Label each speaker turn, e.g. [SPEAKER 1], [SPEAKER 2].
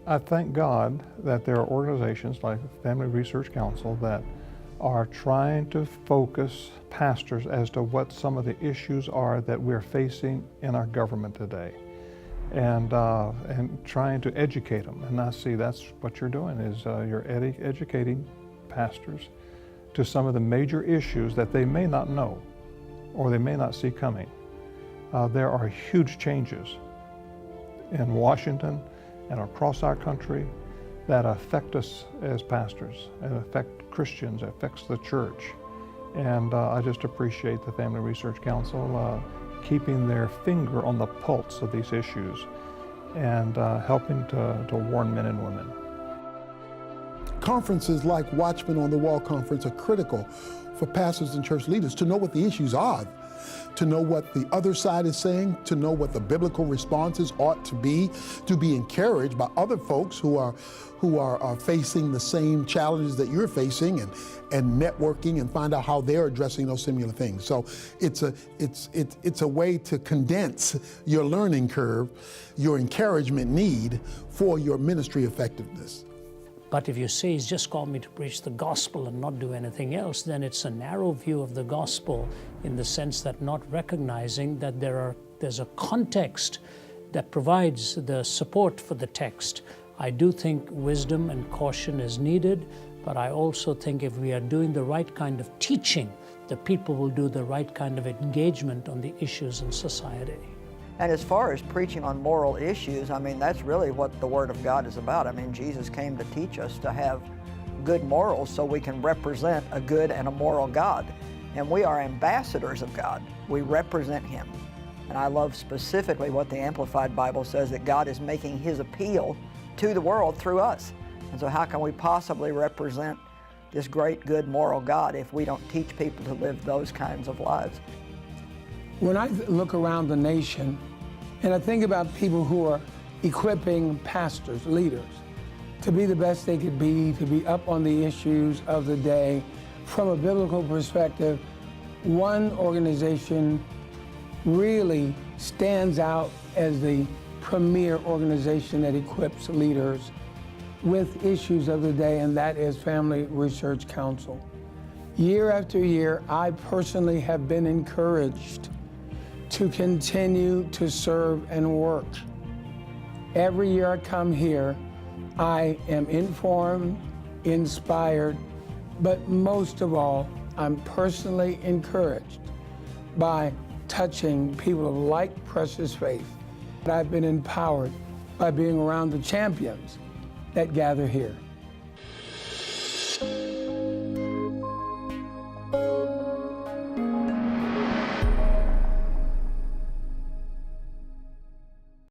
[SPEAKER 1] I thank God that there are organizations like Family Research Council that are trying to focus pastors as to what some of the issues are that we're facing in our government today, and trying to educate them. And I see that's what you're doing, is you're educating pastors to some of the major issues that they may not know or they may not see coming. There are huge changes in Washington and across our country that affect us as pastors, and affect Christians, affects the church. And I just appreciate the Family Research Council keeping their finger on the pulse of these issues and helping to warn men and women.
[SPEAKER 2] Conferences like Watchmen on the Wall Conference are critical for pastors and church leaders to know what the issues are, to know what the other side is saying, to know what the biblical responses ought to be encouraged by other folks who are facing the same challenges that you're facing, and networking and find out how they're addressing those similar things. So it's a way to condense your learning curve, your encouragement need for your ministry effectiveness.
[SPEAKER 3] But if you say he's just called me to preach the gospel and not do anything else, then it's a narrow view of the gospel, in the sense that not recognizing that there's a context that provides the support for the text. I do think wisdom and caution is needed, but I also think if we are doing the right kind of teaching, the people will do the right kind of engagement on the issues in society.
[SPEAKER 4] And as far as preaching on moral issues, I mean, that's really what the Word of God is about. I mean, Jesus came to teach us to have good morals so we can represent a good and a moral God. And we are ambassadors of God. We represent Him. And I love specifically what the Amplified Bible says, that God is making His appeal to the world through us. And so how can we possibly represent this great, good, moral God if we don't teach people to live those kinds of lives?
[SPEAKER 5] When I look around the nation and I think about people who are equipping pastors, leaders, to be the best they could be, to be up on the issues of the day, from a biblical perspective, one organization really stands out as the premier organization that equips leaders with issues of the day, and that is Family Research Council. Year after year, I personally have been encouraged to continue to serve and work. Every year I come here, I am informed, inspired, but most of all, I'm personally encouraged by touching people of like precious faith. I've been empowered by being around the champions that gather here.